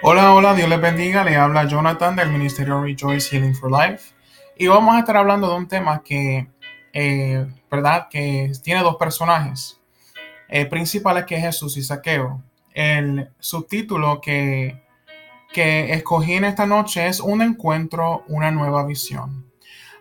Hola, hola, Dios les bendiga. Le habla Jonathan del Ministerio Rejoice Healing for Life. Y vamos a estar hablando de un tema ¿verdad? Que tiene dos personajes principales, que es Jesús y Zaqueo. El subtítulo que escogí en esta noche es Un encuentro, una nueva visión.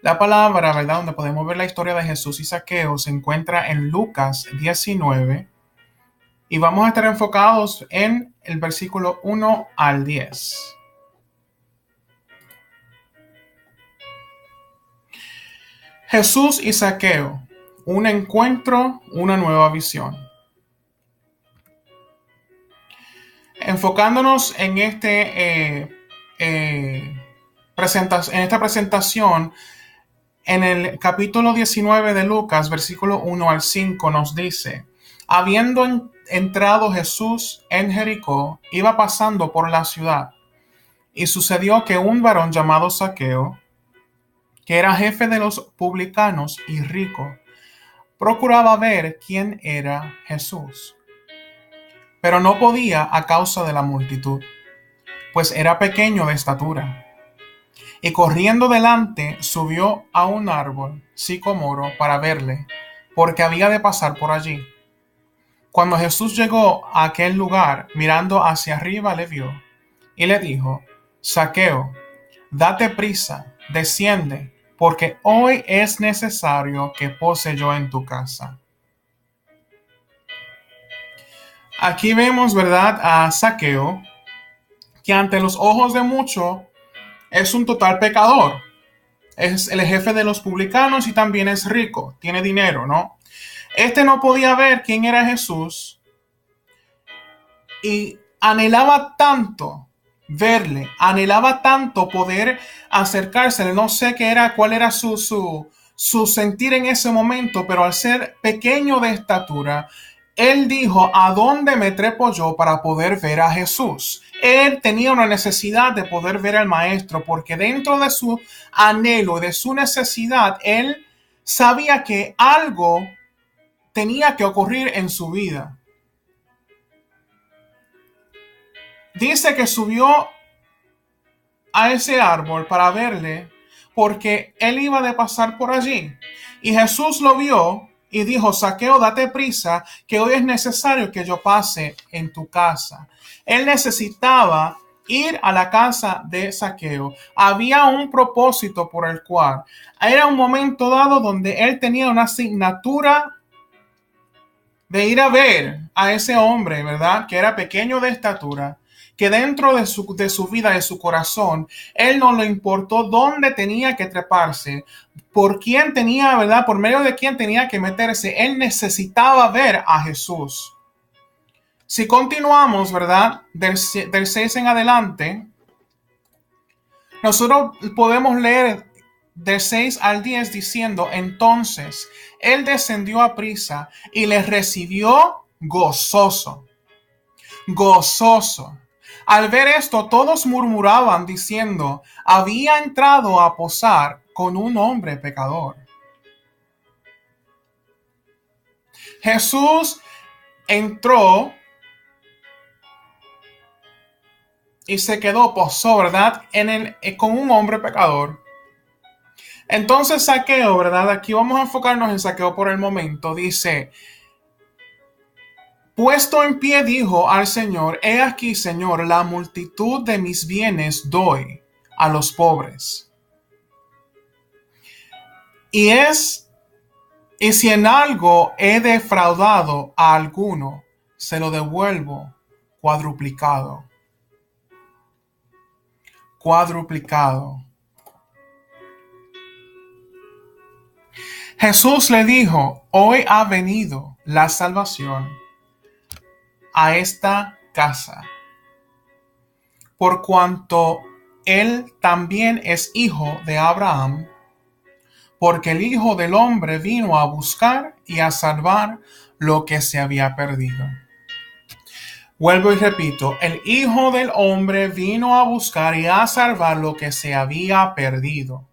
La palabra, ¿verdad? Donde podemos ver la historia de Jesús y Zaqueo se encuentra en Lucas 19 y vamos a estar enfocados en el versículo 1 al 10. Jesús y Zaqueo, un encuentro, una nueva visión. Enfocándonos en en esta presentación, en el capítulo 19 de Lucas, versículo 1 al 5, nos dice: habiendo entrado Jesús en Jericó, iba pasando por la ciudad, y sucedió que un varón llamado Zaqueo, que era jefe de los publicanos y rico, procuraba ver quién era Jesús, pero no podía a causa de la multitud, pues era pequeño de estatura. Y corriendo delante, subió a un árbol sicomoro para verle, porque había de pasar por allí. Cuando Jesús llegó a aquel lugar, mirando hacia arriba, le vio y le dijo: Zaqueo, date prisa, desciende, porque hoy es necesario que pose yo en tu casa. Aquí vemos, ¿verdad?, a Zaqueo, que ante los ojos de muchos es un total pecador. Es el jefe de los publicanos y también es rico, tiene dinero, ¿no? Este no podía ver quién era Jesús y anhelaba tanto verle, anhelaba tanto poder acercársele. No sé cuál era su sentir en ese momento, pero al ser pequeño de estatura, él dijo: ¿a dónde me trepo yo para poder ver a Jesús? Él tenía una necesidad de poder ver al Maestro, porque dentro de su anhelo y de su necesidad, él sabía que algo tenía que ocurrir en su vida. Dice que subió a ese árbol para verle, porque él iba de pasar por allí. Y Jesús lo vio y dijo: Zaqueo, date prisa, que hoy es necesario que yo pase en tu casa. Él necesitaba ir a la casa de Zaqueo. Había un propósito por el cual era un momento dado donde él tenía una asignatura de ir a ver a ese hombre, ¿verdad? Que era pequeño de estatura, que dentro de su vida, de su corazón, él no le importó dónde tenía que treparse, por quién tenía, ¿verdad? Por medio de quién tenía que meterse. Él necesitaba ver a Jesús. Si continuamos, ¿verdad? Del 6 en adelante, nosotros podemos leer del 6 al 10 diciendo: entonces él descendió a prisa y les recibió gozoso, gozoso. Al ver esto, todos murmuraban diciendo: había entrado a posar con un hombre pecador. Jesús entró y se quedó, posó, ¿verdad? Con un hombre pecador. Entonces Zaqueo, ¿verdad? Aquí vamos a enfocarnos en Zaqueo por el momento. Dice: puesto en pie, dijo al Señor: he aquí, Señor, la multitud de mis bienes doy a los pobres. Y es, y si en algo he defraudado a alguno, se lo devuelvo cuadruplicado. Cuadruplicado. Jesús le dijo: hoy ha venido la salvación a esta casa, por cuanto él también es hijo de Abraham, porque el Hijo del Hombre vino a buscar y a salvar lo que se había perdido. Vuelvo y repito: el Hijo del Hombre vino a buscar y a salvar lo que se había perdido.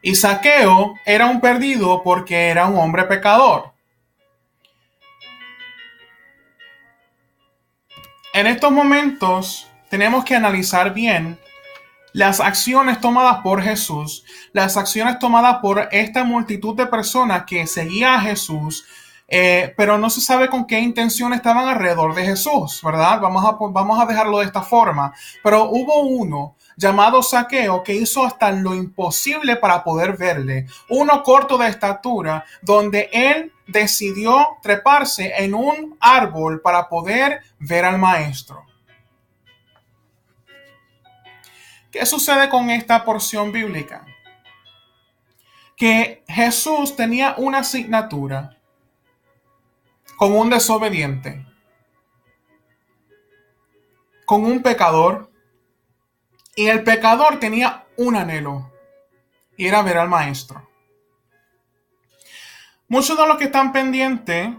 Y Zaqueo era un perdido porque era un hombre pecador. En estos momentos tenemos que analizar bien las acciones tomadas por Jesús, las acciones tomadas por esta multitud de personas que seguía a Jesús, pero no se sabe con qué intención estaban alrededor de Jesús, ¿verdad? Vamos a dejarlo de esta forma. Pero hubo uno llamado Zaqueo que hizo hasta lo imposible para poder verle. Uno corto de estatura, donde él decidió treparse en un árbol para poder ver al maestro. ¿Qué sucede con esta porción bíblica? Que Jesús tenía una asignatura con un desobediente, con un pecador, y el pecador tenía un anhelo, y era ver al maestro. Muchos de los que están pendientes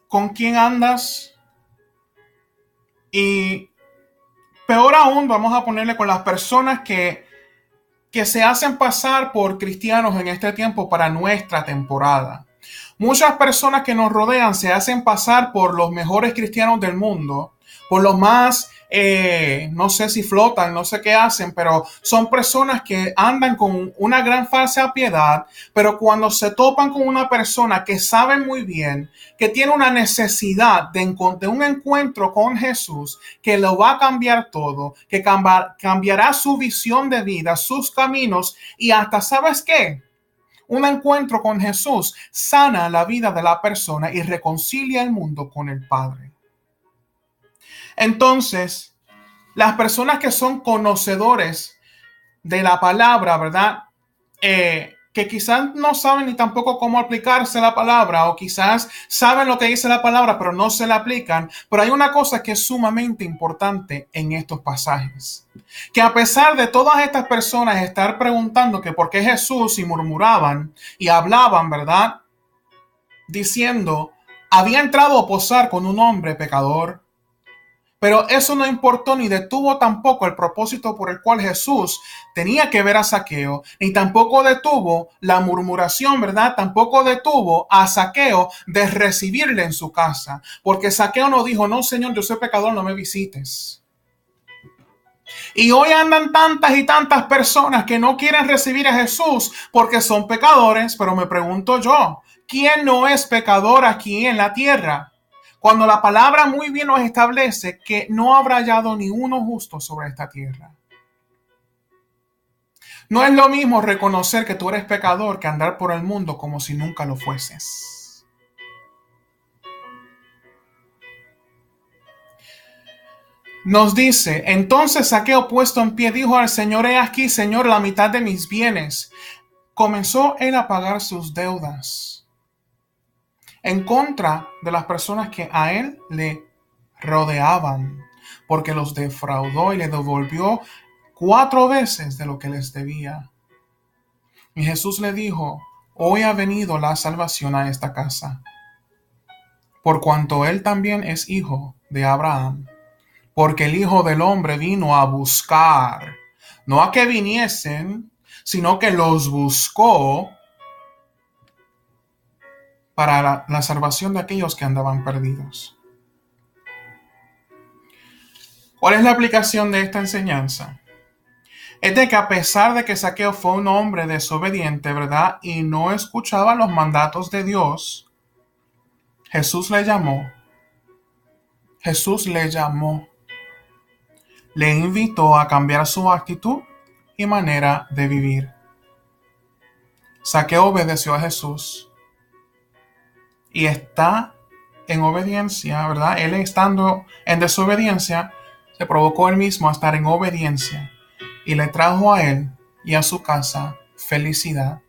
con quién andas, y peor aún, vamos a ponerle con las personas que se hacen pasar por cristianos en este tiempo para nuestra temporada. Muchas personas que nos rodean se hacen pasar por los mejores cristianos del mundo, por los más, no sé si flotan, no sé qué hacen, pero son personas que andan con una gran falsa piedad, pero cuando se topan con una persona que sabe muy bien, que tiene una necesidad de un encuentro con Jesús, que lo va a cambiar todo, que cambiará su visión de vida, sus caminos y hasta, ¿sabes qué? Un encuentro con Jesús sana la vida de la persona y reconcilia el mundo con el Padre. Entonces, las personas que son conocedores de la palabra, ¿verdad? Que quizás no saben ni tampoco cómo aplicarse la palabra, o quizás saben lo que dice la palabra, pero no se la aplican. Pero hay una cosa que es sumamente importante en estos pasajes. Que a pesar de todas estas personas estar preguntando que por qué Jesús, y murmuraban y hablaban, ¿verdad? Diciendo, había entrado a posar con un hombre pecador. Pero eso no importó ni detuvo tampoco el propósito por el cual Jesús tenía que ver a Zaqueo, ni tampoco detuvo la murmuración, ¿verdad? Tampoco detuvo a Zaqueo de recibirle en su casa, porque Zaqueo no dijo, no, Señor, yo soy pecador, no me visites. Y hoy andan tantas y tantas personas que no quieren recibir a Jesús porque son pecadores, pero me pregunto yo, ¿quién no es pecador aquí en la tierra? Cuando la palabra muy bien nos establece que no habrá hallado ni uno justo sobre esta tierra. No es lo mismo reconocer que tú eres pecador que andar por el mundo como si nunca lo fueses. Nos dice, entonces Zaqueo puesto en pie dijo al Señor, he aquí, Señor, la mitad de mis bienes. Comenzó él a pagar sus deudas en contra de las personas que a él le rodeaban, porque los defraudó y le devolvió 4 veces de lo que les debía. Y Jesús le dijo, hoy ha venido la salvación a esta casa, por cuanto él también es hijo de Abraham, porque el Hijo del Hombre vino a buscar, no a que viniesen, sino que los buscó para la salvación de aquellos que andaban perdidos. ¿Cuál es la aplicación de esta enseñanza? Es de que a pesar de que Zaqueo fue un hombre desobediente, ¿verdad? Y no escuchaba los mandatos de Dios, Jesús le llamó. Jesús le llamó. Le invitó a cambiar su actitud y manera de vivir. Zaqueo obedeció a Jesús y está en obediencia, ¿verdad? Él estando en desobediencia, se provocó él mismo a estar en obediencia y le trajo a él y a su casa felicidad.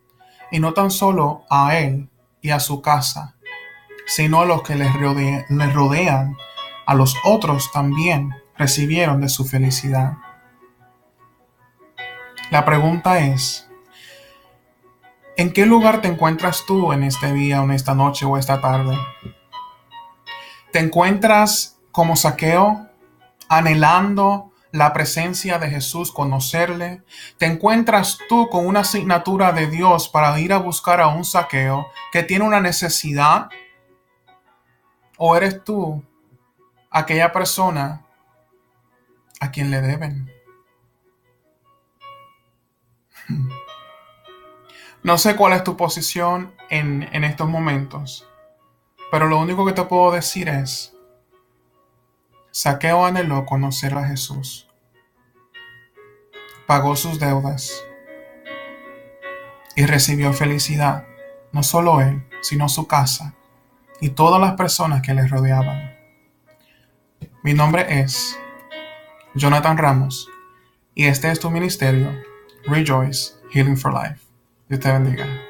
Y no tan solo a él y a su casa, sino a los que le rodean, a los otros también recibieron de su felicidad. La pregunta es, ¿en qué lugar te encuentras tú en este día, o en esta noche o esta tarde? ¿Te encuentras como Zaqueo, anhelando la presencia de Jesús, conocerle? ¿Te encuentras tú con una asignatura de Dios para ir a buscar a un Zaqueo que tiene una necesidad? ¿O eres tú a aquella persona a quien le deben. No sé cuál es tu posición en estos momentos, pero lo único que te puedo decir es, Zaqueo anheló conocer a Jesús, pagó sus deudas y recibió felicidad, no solo él, sino su casa y todas las personas que le rodeaban. Mi nombre es Jonathan Ramos y este es tu ministerio, Rejoice Healing for Life. Dios te bendiga.